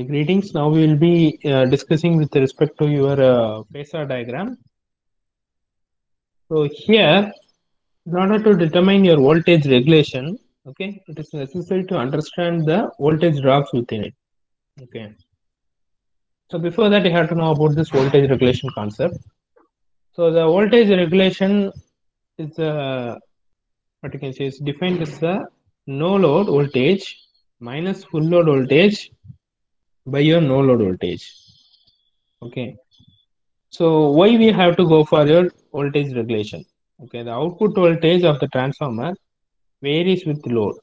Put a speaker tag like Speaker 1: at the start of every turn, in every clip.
Speaker 1: Greetings. Now we will be discussing with respect to your phasor diagram. So here, in order to determine your voltage regulation, okay, it is necessary to understand the voltage drops within it. Okay. So before that, you have to know about this voltage regulation concept. So the voltage regulation is what you can say is defined as the no load voltage minus full load voltage by your no load voltage. Okay. So why we have to go for your voltage regulation? Okay, the output voltage of the transformer varies with load,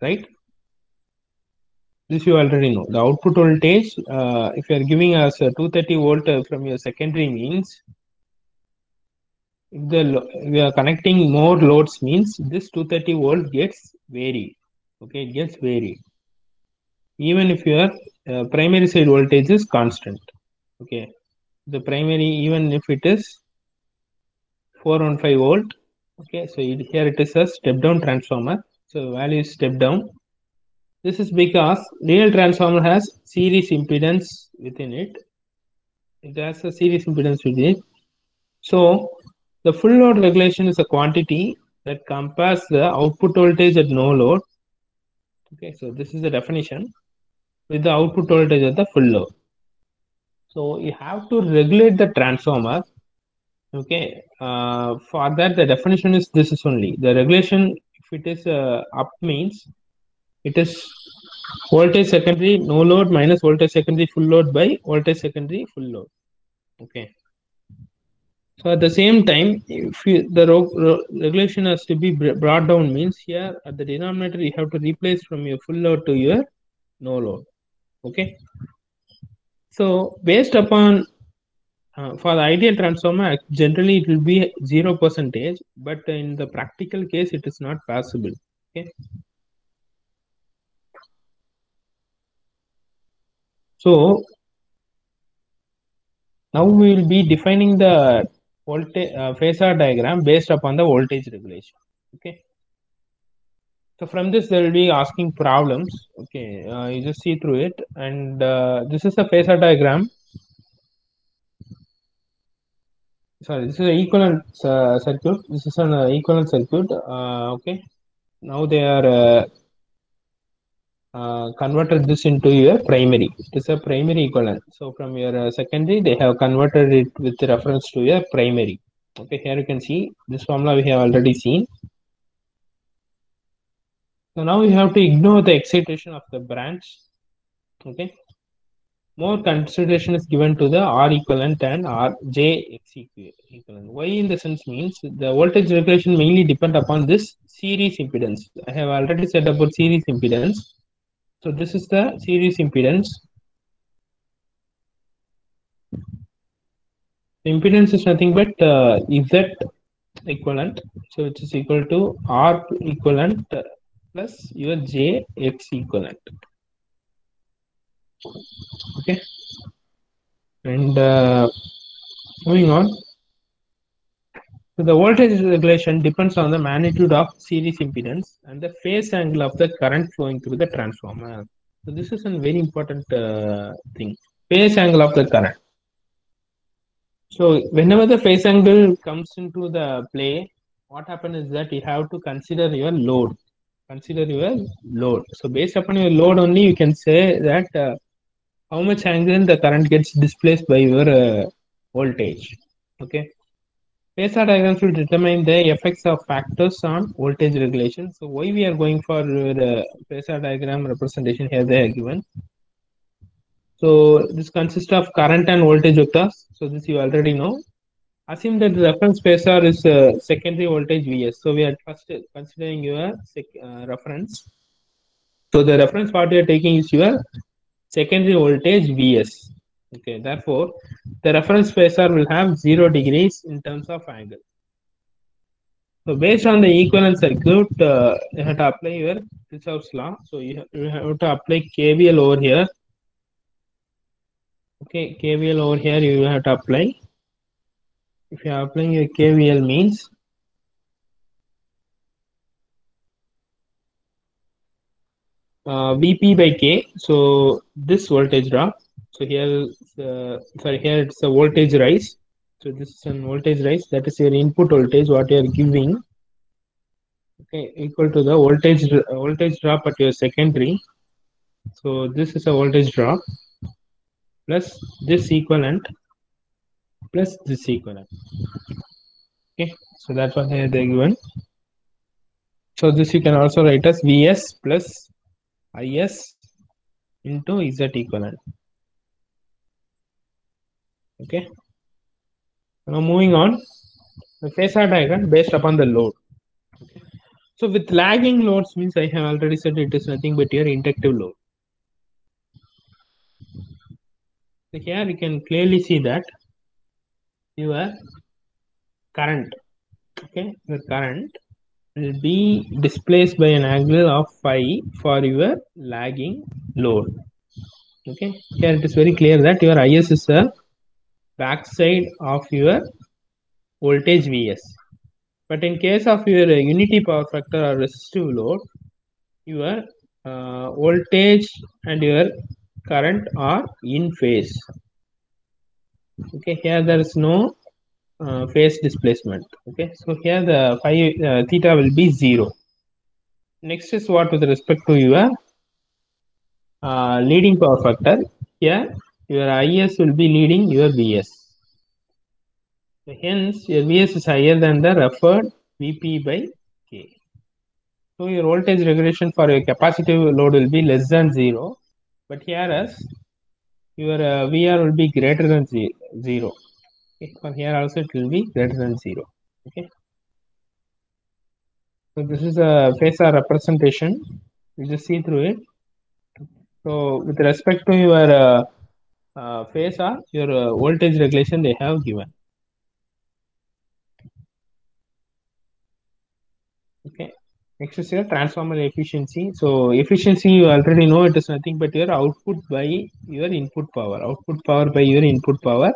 Speaker 1: right? This you already know. The output voltage, if you are giving us a 230 volt from your secondary means, if we are connecting more loads means this 230 volt gets varied. Okay, it gets varied. Even if your primary side voltage is constant. Okay, the primary even if it is 415 volt. Okay, so here it is a step down transformer. So value is step down. This is because real transformer has series impedance within it. It has a series impedance within it. So the full load regulation is a quantity that compares the output voltage at no load. Okay, so this is the definition with the output voltage at the full load. So you have to regulate the transformer. Okay, for that the definition is this is only the regulation. If it is up means it is voltage secondary no load minus voltage secondary full load by voltage secondary full load. Okay. So at the same time, if the regulation has to be brought down means here at the denominator you have to replace from your full load to your no load. Okay. So based upon for the ideal transformer, generally it will be 0%, but in the practical case it is not possible. Okay. So now we will be defining the voltage phasor diagram based upon the voltage regulation. Okay. So from this they will be asking problems. Okay, you just see through it, and this is a phasor diagram. Sorry, this is an equivalent circuit. This is an equivalent circuit. Okay, now they are converted this into your primary. It is a primary equivalent. So from your secondary, they have converted it with reference to your primary. Okay, here you can see this formula we have already seen. So now you have to ignore the excitation of the branch. Okay, more consideration is given to the R equivalent and RJ equivalent. Why in the sense means the voltage regulation mainly depend upon this series impedance. I have already said about series impedance. So this is the series impedance. The impedance is nothing but Z equivalent. So it is equal to R equivalent plus your JX equivalent. Okay. And moving on. So the voltage regulation depends on the magnitude of series impedance and the phase angle of the current flowing through the transformer. So this is a very important thing. Phase angle of the current. So whenever the phase angle comes into the play, what happens is that you have to consider your load. Consider your load. So based upon your load only, you can say that how much angle the current gets displaced by your voltage. Okay. Phasor diagrams will determine the effects of factors on voltage regulation. So why we are going for the phasor diagram representation here they are given. So this consists of current and voltage vectors. So this you already know. Assume that the reference phasor is secondary voltage Vs. So we are first considering your reference. So the reference part you are taking is your secondary voltage Vs. Okay, therefore the reference phasor will have 0 degrees in terms of angle. So based on the equivalent circuit, you have to apply your Kirchhoff's law. So you have to apply KVL over here. Okay, KVL over here you have to apply. If you are applying your KVL means Vp by K. So this voltage drop. So here, here it's a voltage rise. So this is an voltage rise. That is your input voltage. What you are giving. Okay, equal to the voltage drop at your secondary. So this is a voltage drop plus this equivalent plus this equivalent. Okay, so that's what they are given. So this you can also write as Vs plus Is into Z equivalent. Okay. Now moving on, the phasor diagram based upon the load. Okay. So with lagging loads means I have already said it is nothing but your inductive load. So here you can clearly see that your current, okay, your current will be displaced by an angle of phi for your lagging load. Okay, here it is very clear that your Is is the backside of your voltage Vs. But in case of your unity power factor or resistive load, your voltage and your current are in phase. Okay, here there is no phase displacement. Okay, so here the phi theta will be 0. Next is what with respect to your leading power factor. Here your Is will be leading your Vs. So hence your Vs is higher than the referred Vp by K. So your voltage regulation for your capacitive load will be less than 0. But here as your VR will be greater than 0. Okay. For here also it will be greater than 0. Okay. So this is a phasor representation. You just see through it. So with respect to your phasor, your voltage regulation they have given. Okay. Next is your transformer efficiency. So efficiency you already know it is nothing but your output by your input power. Output power by your input power.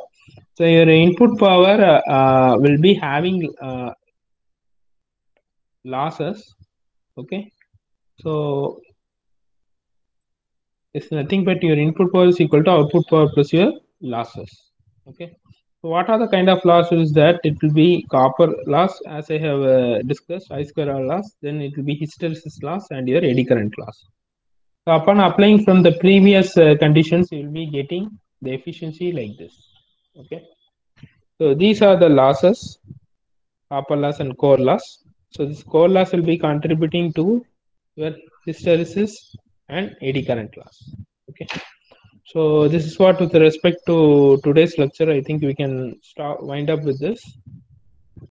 Speaker 1: So your input power will be having losses. Okay. So it's nothing but your input power is equal to output power plus your losses. Okay. So what are the kind of losses that it will be copper loss as I have discussed, I square R loss, then it will be hysteresis loss and your eddy current loss. So upon applying from the previous conditions, you will be getting the efficiency like this. Okay. So these are the losses, copper loss and core loss. So this core loss will be contributing to your hysteresis and eddy current loss. Okay. So this is what with respect to today's lecture. I think we can wind up with this.